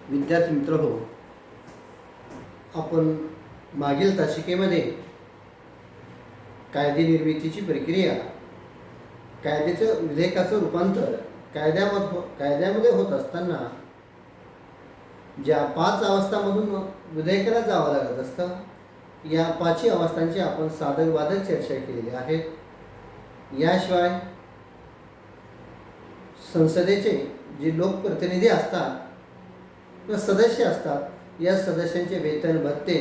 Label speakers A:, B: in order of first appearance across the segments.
A: विद्यार्थी मित्र हो, आपण मागील तासिकेमध्ये कायदे निर्मितीची प्रक्रिया, कायद्याचं विधेयकाचं रूपांतर कायद्यामध्ये होत असताना ज्या 5 अवस्थांमधून विधेयकाला जावं लागत असतं, या 5 अवस्थांची आपण साधक बाधक चर्चा केलेली आहे. याशिवाय संसदेचे जे लोकप्रतिनिधी असतात किंवा सदस्य असतात, या सदस्यांचे वेतन भत्ते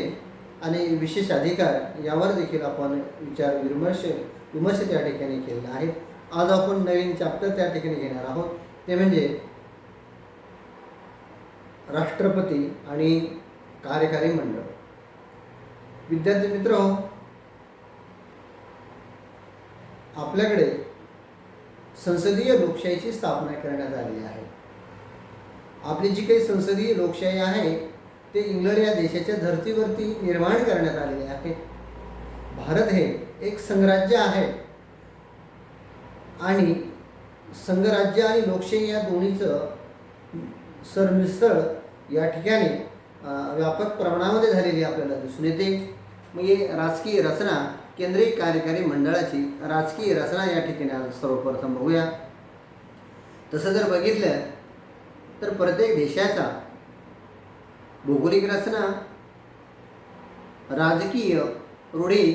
A: आणि विशेष अधिकार यावर देखील आपण विमर्श त्या ठिकाणी केलेला आहे. आज आपण नवीन चॅप्टर त्या ठिकाणी घेणार आहोत, ते म्हणजे राष्ट्रपती आणि कार्यकारी मंडळ. विद्यार्थी मित्र हो, आपल्याकडे संसदीय लोकशाहीची स्थापना करण्यात आलेली आहे. आपली जी काही संसदीय लोकशाही आहे ते इंग्लंड या देशाच्या धर्तीवरती निर्माण करण्यात आलेले आहे. भारत हे एक संघराज्य आहे आणि संघराज्य आणि लोकशाही या दोन्हीचं सरमिसळ या ठिकाणी व्यापक प्रमाणामध्ये झालेली आपल्याला दिसून येते. मग ही राजकीय रचना, केंद्रीय कार्यकारी मंडळाची राजकीय रचना या ठिकाणी सर्वप्रथम बघूया. तसं जर बघितलं तर प्रत्येक देशाचा भौगोलिक रचना, राजकीय रूढी,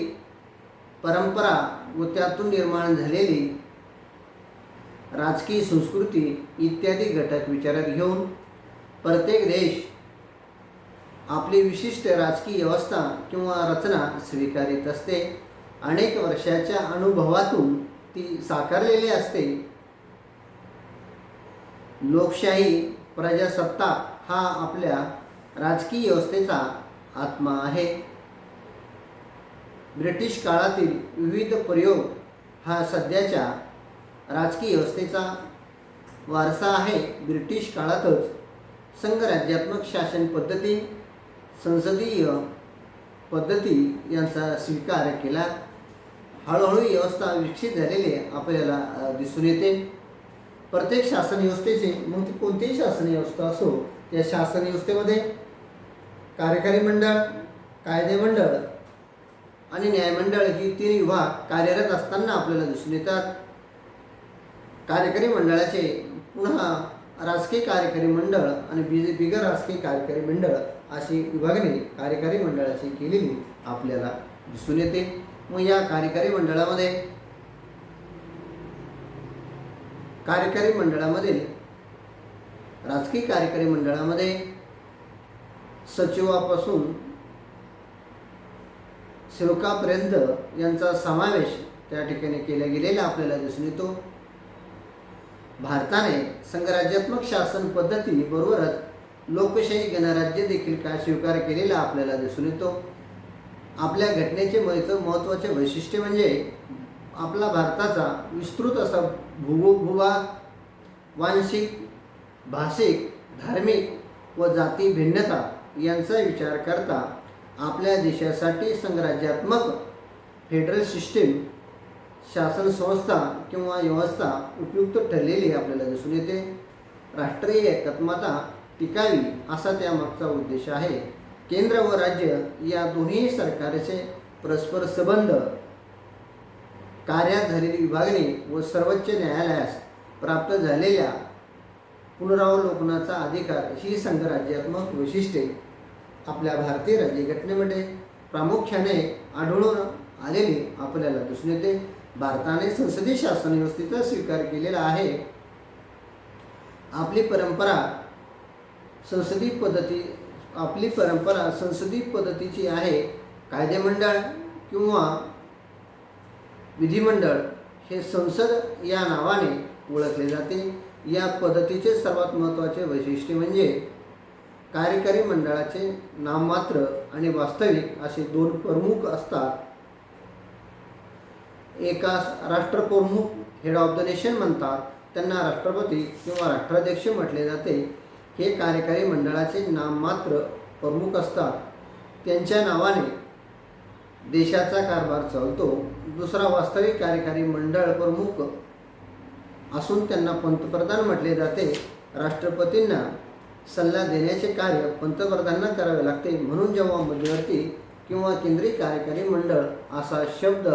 A: परंपरा व त्यातून निर्माण झालेली राजकीय संस्कृती इत्यादी घटक विचारात घेऊन प्रत्येक देश आपली विशिष्ट राजकीय व्यवस्था किंवा रचना स्वीकारित असते. अनेक वर्षाच्या अनुभवातून ती साकारलेली असते. लोकशाही, प्रजासत्ताक हा आपल्या राजकीय व्यवस्थेचा आत्मा आहे. ब्रिटिश काळातील विविध प्रयोग हा सध्याच्या राजकीय व्यवस्थेचा वारसा आहे. ब्रिटिश काळातच संघराज्यात्मक शासन पद्धती, संसदीय पद्धती यांचा स्वीकार केला. हळूहळू व्यवस्था विकसित झालेली आपल्याला दिसून येते. प्रत्येक शासन व्यवस्थेचे, मग ती कोणतीही शासन व्यवस्था असो, त्या शासन व्यवस्थेमध्ये कार्यकारी मंडळ, कायदे मंडळ आणि न्यायमंडळ ही 3 विभाग कार्यरत असताना आपल्याला दिसून येतात. कार्यकारी मंडळाचे पुन्हा राजकीय कार्यकारी मंडळ आणि बिगर राजकीय कार्यकारी मंडळ अशी विभागणी कार्यकारी मंडळाची केलेली आपल्याला दिसून येते. मग या कार्यकारी मंडळामध्ये राजकीय कार्यकारी मंडळामध्ये सचिवापासून सेवकापर्यंत यांचा समावेश त्या ठिकाणी केला गेलेला आपल्याला दिसून येतो. भारताने संघराज्यात्मक शासन पद्धती बरोबरच लोकशाही गणराज्य देखील स्वीकार केलेला आपल्याला दिसून येतो. आपल्या घटनेचे महत्त्वाचे वैशिष्ट्य म्हणजे आपला भारताचा विस्तृत असा भूभाग, वांशिक, भाषिक, धार्मिक व जाती भिन्नता यांचा विचार करता आपल्या देशासाठी संघराज्यात्मक फेडरल सिस्टीम, शासन संस्था किंवा व्यवस्था उपयुक्त ठरलेली आपल्याला दिसून येते. राष्ट्रीय एकात्मता टिकावी असा त्यामागचा उद्देश आहे. केंद्र व राज्य या दोन्ही सरकारचे परस्पर संबंध, कार्यात झालेली विभागणी व सर्वोच्च न्यायालयास प्राप्त झालेल्या पुनरावलोकनाचा अधिकार ही संघराज्यात्मक वैशिष्ट्ये आपल्या भारतीय राज्यघटनेमध्ये प्रामुख्याने आढळून आलेली आपल्याला दिसून येते. भारताने संसदीय शासन व्यवस्थेचा स्वीकार केलेला आहे. आपली परंपरा संसदीय पद्धतीची आहे. कायदेमंडळ किंवा विधिमंडळ हे संसद या नावाने ओळखले जाते. या पद्धतीचे सर्वात महत्त्वाचे वैशिष्ट्य म्हणजे कार्यकारी मंडळाचे नाममात्र आणि वास्तविक असे 2 प्रमुख असतात. एकास राष्ट्रप्रमुख, हेड ऑफ द नेशन म्हणतात, त्यांना राष्ट्रपती किंवा राष्ट्राध्यक्ष म्हटले जाते. हे कार्यकारी मंडळाचे नाममात्र प्रमुख असतात. त्यांच्या नावाने देशाचा कारभार चालतो. दुसरा वास्तविक कार्यकारी मंडळ प्रमुख असून त्यांना पंतप्रधान म्हटले जाते. राष्ट्रपतींना सल्ला देण्याचे कार्य पंतप्रधानांना करावे लागते. म्हणून जेव्हा मध्यवर्ती किंवा केंद्रीय कार्यकारी मंडळ असा शब्द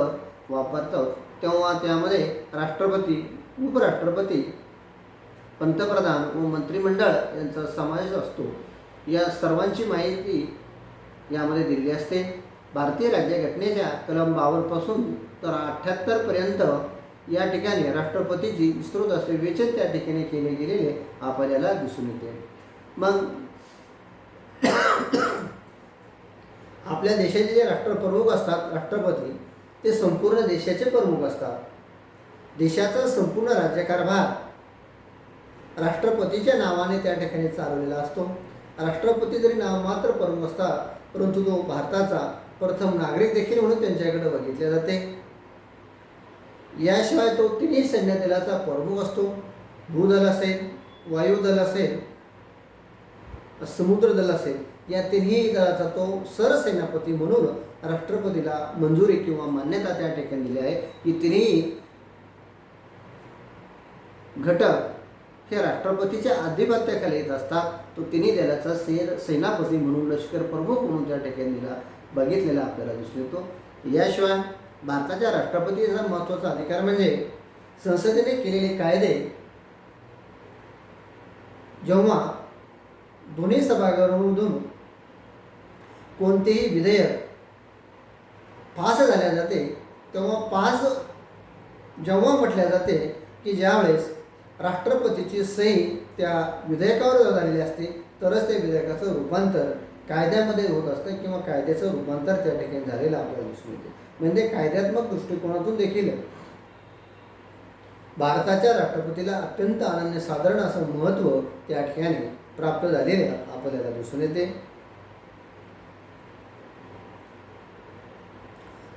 A: वापरतो तेव्हा त्यामध्ये राष्ट्रपती, उपराष्ट्रपती, पंतप्रधान व मंत्रिमंडळ यांचा समावेश असतो. या सर्वांची माहिती यामध्ये दिलेली असते. भारतीय राज्यघटनेच्या कलम 52 पासून तर 78 पर्यंत या ठिकाणी राष्ट्रपतीची विस्तृत असे विवेचन त्या ठिकाणी केले गेलेले आपल्याला दिसून येते. मग आपल्या देशाचे जे राष्ट्रप्रमुख असतात, राष्ट्रपती, ते संपूर्ण देशाचे प्रमुख असतात. देशाचा संपूर्ण राज्यकारभार राष्ट्रपतीच्या नावाने त्या ठिकाणी चालवलेला असतो. राष्ट्रपती जरी नाममात्र प्रमुख असतात, परंतु तो भारताचा प्रथम नागरिक देखील म्हणून त्यांच्याकडे बघितले जाते. याशिवाय तो तिन्ही सैन्य दलाचा प्रमुख असतो. भूदल असेल, वायुदल असेल, समुद्र दल असेल, या तिन्ही दलाचा तो सरसेनापती म्हणून राष्ट्रपतीला मंजुरी किंवा मान्यता त्या ठिकाणी दिली आहे की तिन्ही घटक हे राष्ट्रपतीच्या अधिपत्याखाली येत असतात. तो तिन्ही दलाचा सेनापती म्हणून, लष्कर प्रमुख म्हणून त्या ठिकाणी बघितलेला आपल्याला दिसून येतो. याशिवाय भारताच्या राष्ट्रपतीचा महत्त्वाचा अधिकार म्हणजे संसदेने केलेले कायदे जेव्हा दोन्ही सभागृहामधून कोणतेही विधेयक पास झाले जाते तेव्हा पास जेव्हा म्हटले जाते की ज्यावेळेस राष्ट्रपतीची सही त्या विधेयकावर झालेली असते तरच त्या विधेयकाचं रूपांतर कायद्यामध्ये होत असतं किंवा कायद्याचं रूपांतर त्या ठिकाणी झालेलं आपल्याला दिसून येते. म्हणजे कायद्यात्मक दृष्टिकोनातून देखील भारताच्या राष्ट्रपतीला अत्यंत अनन्यसाधारण असं महत्त्व त्या ठिकाणी प्राप्त झालेले आपल्याला दिसून येते.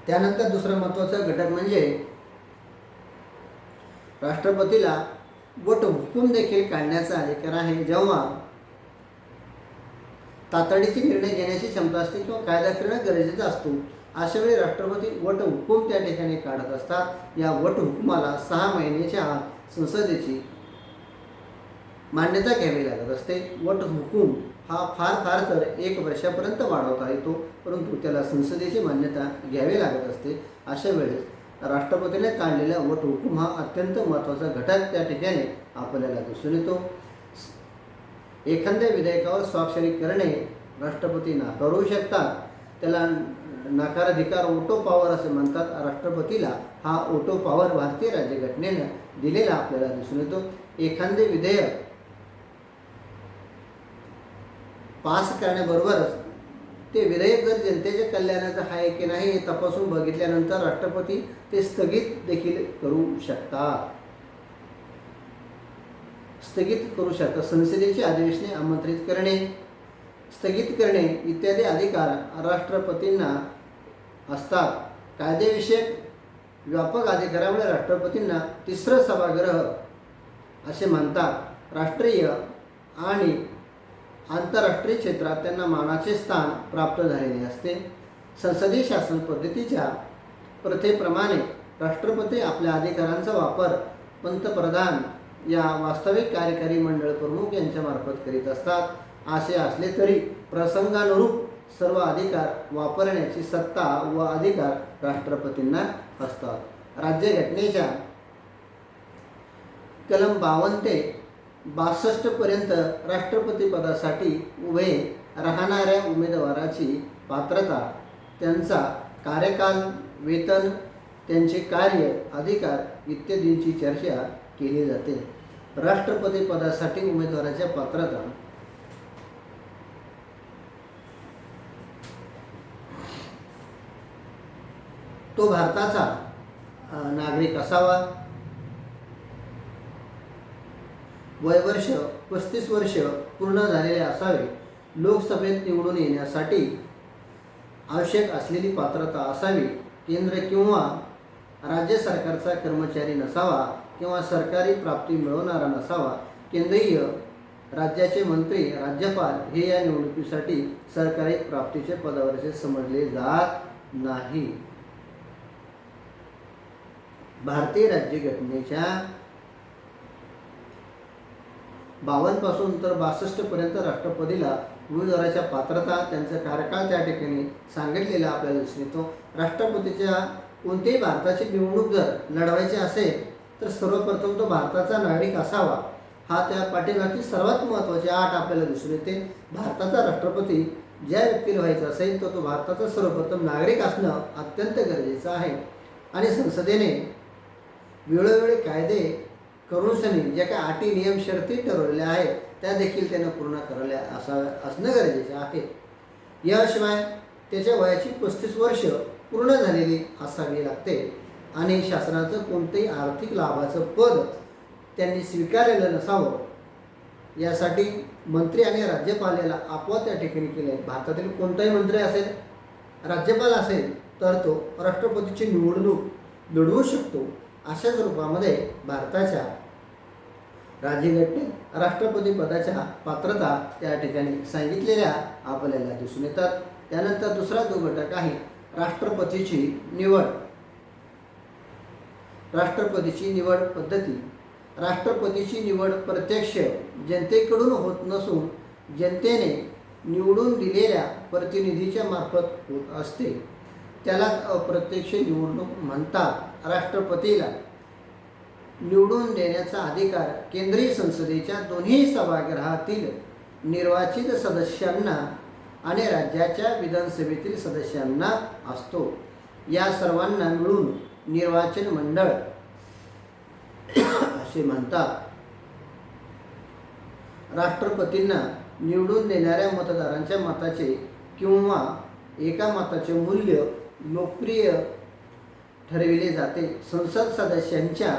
A: त्यानंतर दुसरा महत्त्वाचा घटक म्हणजे राष्ट्रपतीला वटहुकूम देखील काढण्याचा अधिकार आहे. जेव्हा तातडीचे निर्णय घेण्याची क्षमता असते किंवा कायदा करणं गरजेचं असतो, अशा वेळी राष्ट्रपती वटहुकूम त्या ठिकाणी काढत असतात. या वटहुकुमाला 6 महिन्याच्या आत संसदेची मान्यता घ्यावी लागत असते. वटहुकूम हा फार तर 1 वर्षापर्यंत वाढवता येतो, परंतु त्याला संसदेची मान्यता घ्यावी लागत असते. अशा वेळेस राष्ट्रपतीने काढलेला वटहुकूम हा अत्यंत महत्त्वाचा घटक त्या ठिकाणी आपल्याला दिसून येतो. एखाद्या विधेयकावर स्वाक्षरी करणे राष्ट्रपती नाकारू शकतात. त्याला नकाराधिकार, ओटो पॉवर असे म्हणतात. राष्ट्रपतीला हा ओटो पॉवर भारतीय राज्यघटनेनं दिलेला आपल्याला दिसून येतो. एखादे विधेयक पास करण्याबरोबरच ते विधेयक जर जनतेच्या कल्याणाचं आहे की नाही हे तपासून बघितल्यानंतर राष्ट्रपती ते स्थगित देखील करू शकतात. संसदेची अधिवेशने आमंत्रित करणे, स्थगित करणे इत्यादी अधिकार राष्ट्रपतींना असतात. कायदेविषयक व्यापक अधिकारामुळे राष्ट्रपतींना तिसरं सभागृह असे म्हणतात. राष्ट्रीय आणि आंतरराष्ट्रीय क्षेत्रात त्यांना मानाचे स्थान प्राप्त झालेले असते. संसदीय शासन पद्धतीच्या प्रथेप्रमाणे राष्ट्रपती आपल्या अधिकारांचा वापर पंतप्रधान या वास्तविक कार्यकारी मंडळ प्रमुख यांच्यामार्फत करीत असतात. असे असले तरी प्रसंगानुरूप सर्व अधिकार वापरण्याची सत्ता व अधिकार राष्ट्रपतींना असतात. राज्यघटनेच्या कलम 52 ते 62 पर्यंत राष्ट्रपती पदासाठी उभे राहणाऱ्या उमेदवाराची पात्रता, त्यांचा कार्यकाल, वेतन, त्यांचे कार्य, अधिकार इत्यादींची चर्चा केली जाते. राष्ट्रपती पदासाठी उमेदवाराच्या पात्रता तो भारताचा नागरिक असावा, वयवर्ष 35 वर्ष पूर्ण झालेले असावे, लोकसभेत निवडून येण्यासाठी आवश्यक असलेली पात्रता असावी, केंद्र किंवा राज्य सरकारचा कर्मचारी नसावा किंवा सरकारी प्राप्ती मिळवणारा नसावा, केंद्रीय राज्याचे मंत्री, राज्यपाल हे या निवडणुकीसाठी सरकारी प्राप्तीचे पदावरचे समजले जात नाही. भारतीय राज्यघटनेच्या 52 पासून तर 62 पर्यंत राष्ट्रपतीला उमेदवाराच्या पात्रता, त्यांचा कार्यकाळ त्या ठिकाणी सांगितलेला आपल्याला दिसून येतो. राष्ट्रपतीच्या कोणत्याही भारताची निवडणूक जर लढवायची असेल तर सर्वप्रथम तो भारताचा नागरिक असावा, हा त्या पाठीमागची सर्वात महत्त्वाची अट आपल्याला दिसून येते. भारताचा राष्ट्रपती ज्या व्यक्तीला व्हायचा असेल तर तो भारताचा सर्वप्रथम नागरिक असणं अत्यंत गरजेचं आहे. आणि संसदेने वेळोवेळी कायदे करून ज्या काही अटी नियम शर्ती ठरवलेल्या आहेत त्या देखील त्यानं पूर्ण करायला असणं गरजेचं आहे. याशिवाय त्याच्या वयाची 35 वर्ष पूर्ण झालेली असावी लागते आणि शासनाचं कोणतेही आर्थिक लाभाचं पद त्यांनी स्वीकारलेलं नसावं. यासाठी मंत्री आणि राज्यपाल याला आपोआप त्या ठिकाणी केले आहेत. भारतातील कोणताही मंत्री असेल, राज्यपाल असेल तर तो राष्ट्रपतीची निवडणूक लढवू शकतो. अशाच रूपामध्ये भारताच्या राज्यघटनेत राष्ट्रपती पदाच्या पात्रता त्या ठिकाणी सांगितलेल्या आपल्याला दिसून येतात. त्यानंतर दुसरा जो घटक आहे राष्ट्रपतीची निवड. राष्ट्रपतीची निवड पद्धती. राष्ट्रपतीची निवड प्रत्यक्ष जनतेकडून होत नसून जनतेने निवडून दिलेल्या प्रतिनिधीच्या मार्फत होत असते. त्याला अप्रत्यक्ष निवडणूक म्हणतात. राष्ट्रपतीला निवडून देण्याचा अधिकार केंद्रीय संसदेच्या दोन्ही सभागृहातील निर्वाचित सदस्यांना आणि राज्याच्या विधानसभेतील सदस्यांना असतो. या सर्वांना मिळून निर्वाचन मंडळ असे म्हणतात. राष्ट्रपतींना निवडून देणाऱ्या मतदारांच्या मताचे किंवा एका मताचे मूल्य लोकप्रिय ठरविले जाते. संसद सदस्यांच्या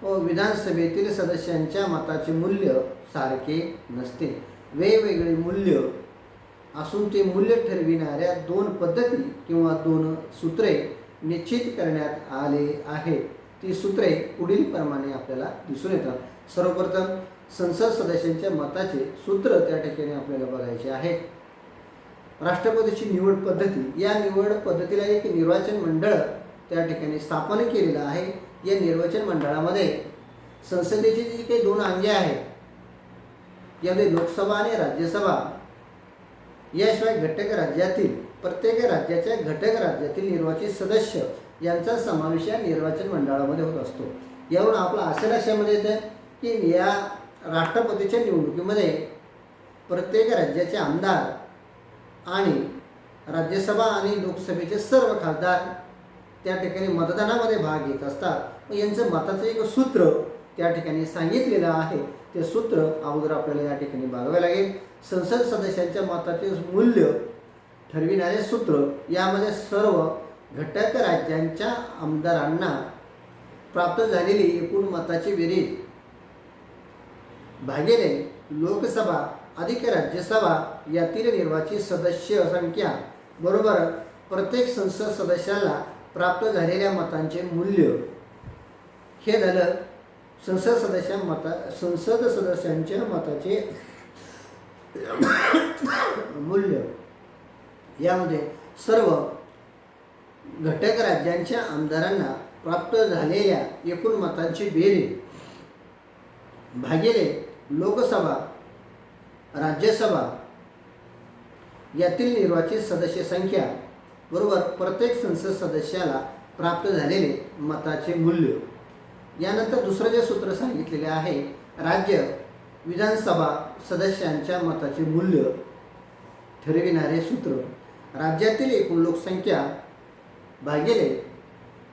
A: व विधानसभेतील सदस्यांच्या मताचे मूल्य सारखे नसते. वेगवेगळे मूल्य असून ते मूल्य ठरविणाऱ्या 2 पद्धती किंवा 2 सूत्रे निश्चित करण्यात आले आहेत. ती सूत्रे पुढील प्रमाणे आपल्याला दिसून येतात. सर्वप्रथम संसद सदस्यांच्या मताचे सूत्र त्या ठिकाणी आपल्याला बघायचे आहे. राष्ट्रपतीची निवड पद्धती. या निवड पद्धतीला एक निर्वाचन मंडळ त्या ठिकाणी स्थापन केलेलं आहे. या निर्वाचन मंडळामध्ये संसदेची जी काही 2 अंगे आहेत यामध्ये लोकसभा आणि राज्यसभा, याशिवाय घटक राज्यातील प्रत्येक राज्याच्या घटक राज्यातील निर्वाचित सदस्य यांचा समावेश या निर्वाचन मंडळामध्ये होत असतो. यावरून आपला असे लक्षामध्ये येतं की या राष्ट्रपतीच्या निवडणुकीमध्ये प्रत्येक राज्याचे आमदार आणि राज्यसभा आणि लोकसभेचे सर्व खासदार त्या ठिकाणी मतदानामध्ये भाग घेत असतात. यांचं मताचं एक सूत्र त्या ठिकाणी सांगितलेलं आहे. ते सूत्र अगोदर आपल्याला या ठिकाणी बघावे लागेल. संसद सदस्यांच्या मताचे मूल्य ठरविणारे सूत्र. यामध्ये सर्व घटक राज्यांच्या आमदारांना प्राप्त झालेली एकूण मताची बेरीज भागिले लोकसभा अधिक राज्यसभा यातील निर्वाचित सदस्य संख्या बरोबर प्रत्येक संसद सदस्याला प्राप्त झालेल्या मतांचे मूल्य. हे झालं संसद सदस्यांच्या मताचे मूल्य. यामध्ये सर्व घटक राज्यांच्या आमदारांना प्राप्त झालेल्या एकूण मतांची बेरीज भागिले लोकसभा राज्यसभा यातील निर्वाचित सदस्य संख्या बरोबर प्रत्येक संसद सदस्याला प्राप्त झालेले मताचे मूल्य. यानंतर दुसरं जे सूत्र सांगितलेले आहे राज्य विधानसभा सदस्यांच्या मताचे मूल्य ठरविणारे सूत्र. राज्यातील एकूण लोकसंख्या भागिले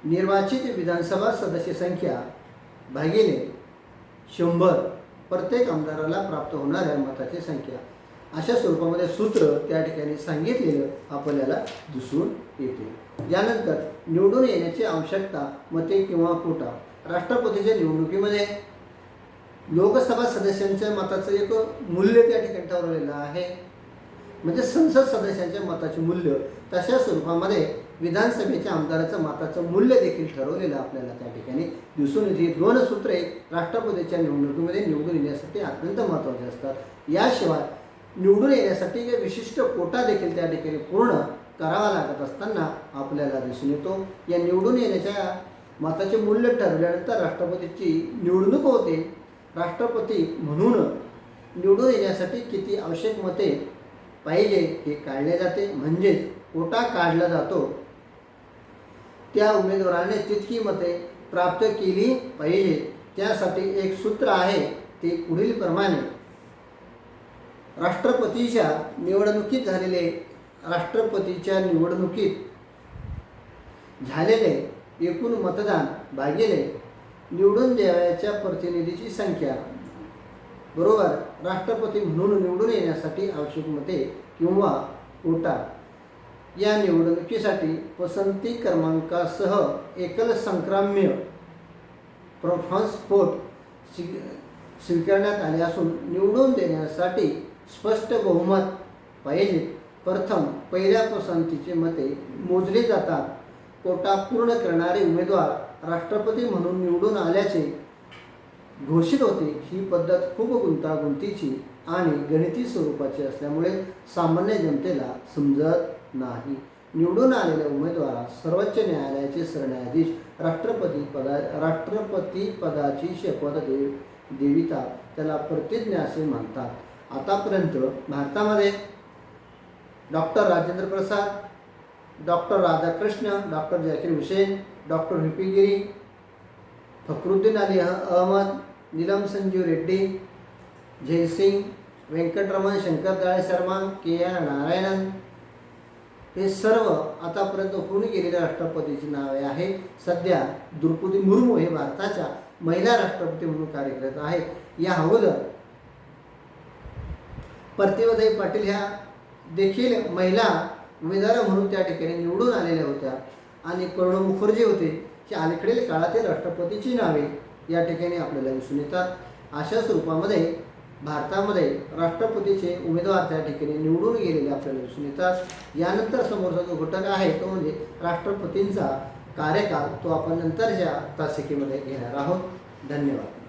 A: निर्वाचित विधानसभा सदस्य संख्या भागिले 100 प्रत्येक आमदाराला प्राप्त होणाऱ्या मताची संख्या. अशा स्वरूपामध्ये सूत्र त्या ठिकाणी सांगितलेलं आपल्याला दिसून येते. यानंतर निवडून येण्याची आवश्यकता, मते किंवा कोटा. राष्ट्रपतीच्या निवडणुकीमध्ये लोकसभा सदस्यांच्या मताचं एक मूल्य त्या ठिकाणी ठरवलेलं आहे, म्हणजे संसद सदस्यांच्या मताचे मूल्य. तशा स्वरूपामध्ये विधानसभेच्या आमदाराचं मताचं मूल्य देखील ठरवलेलं आपल्याला त्या ठिकाणी दिसून येते. 2 सूत्रे राष्ट्रपतीच्या निवडणुकीमध्ये निवडून येण्यासाठी अत्यंत महत्त्वाचे असतात. याशिवाय निवडून येण्यासाठी एक विशिष्ट कोटा देखील त्या ठिकाणी पूर्ण करावा लागत असताना आपल्याला दिसून येतो. या निवडून येण्याच्या मताचे मूल्य ठरवल्यानंतर राष्ट्रपतीची निवडणूक होते. राष्ट्रपती म्हणून निवडून येण्यासाठी किती आवश्यक मते पाहिजे हे काढले जाते. म्हणजेच कोटा काढला जातो त्या उमेदवाराने तितकी मते प्राप्त केली पाहिजे. त्यासाठी एक सूत्र आहे, ते पुढील प्रमाणे: राष्ट्रपतीच्या निवडणुकीत झालेले एकूण मतदान भागिले निवडून द्यावयाच्या प्रतिनिधीची संख्या बरोबर राष्ट्रपती म्हणून निवडून येण्यासाठी आवश्यक मते किंवा कोटा. या निवडणुकीसाठी पसंती क्रमांकासह एकल संक्राम्य प्रेफरन्स वोट स्वीकारण्यात आले असून निवडून देण्यासाठी स्पष्ट बहुमत पाहिजे. प्रथम पहिल्या पसंतीचे मते मोजले जातात. कोटा पूर्ण करणारे उमेदवार राष्ट्रपती म्हणून निवडून आल्याचे घोषित होते. ही पद्धत खूप गुंतागुंतीची आणि गणिती स्वरूपाची असल्यामुळे सामान्य जनतेला समजत नाही. निवडून आलेल्या उमेदवारास सर्वोच्च न्यायालयाचे सरन्यायाधीश राष्ट्रपती पदाची शपथ देवितात. त्याला प्रतिज्ञा असे म्हणतात. आतापर्यंत भारतामध्ये doctor Rajendra Prasad, doctor Radhakrishna, doctor Zakir Hussain, doctor V P Giri, Fakhruddin Ali Ahmed, Neelam Sanjiva Reddy, जयसिंग, व्यंकटरमण, शंकर दयाळ शर्मा, के आर नारायणन हे सर्व आतापर्यंत होऊन गेलेल्या राष्ट्रपतीची नावे आहे. सध्या द्रौपदी मुर्मू हे भारताच्या महिला राष्ट्रपती म्हणून कार्यरत आहेत. या अगोदर प्रतिभाताई पाटील ह्या देखील महिला उमेदवार म्हणून त्या ठिकाणी निवडून आलेल्या होत्या. आणि प्रणव मुखर्जी होते, की अलीकडील काळातील राष्ट्रपतीची नावे या ठिकाणी आपल्याला दिसून येतात. अशा स्वरूपामध्ये भारतामध्ये राष्ट्रपतीचे उमेदवार त्या ठिकाणी निवडून गेलेले आपल्याला दिसून येतात. यानंतर समोरचा जो घटक आहे तो म्हणजे राष्ट्रपतींचा कार्यकाल, तो आपण नंतरच्या तासिकेमध्ये घेणार आहोत. धन्यवाद.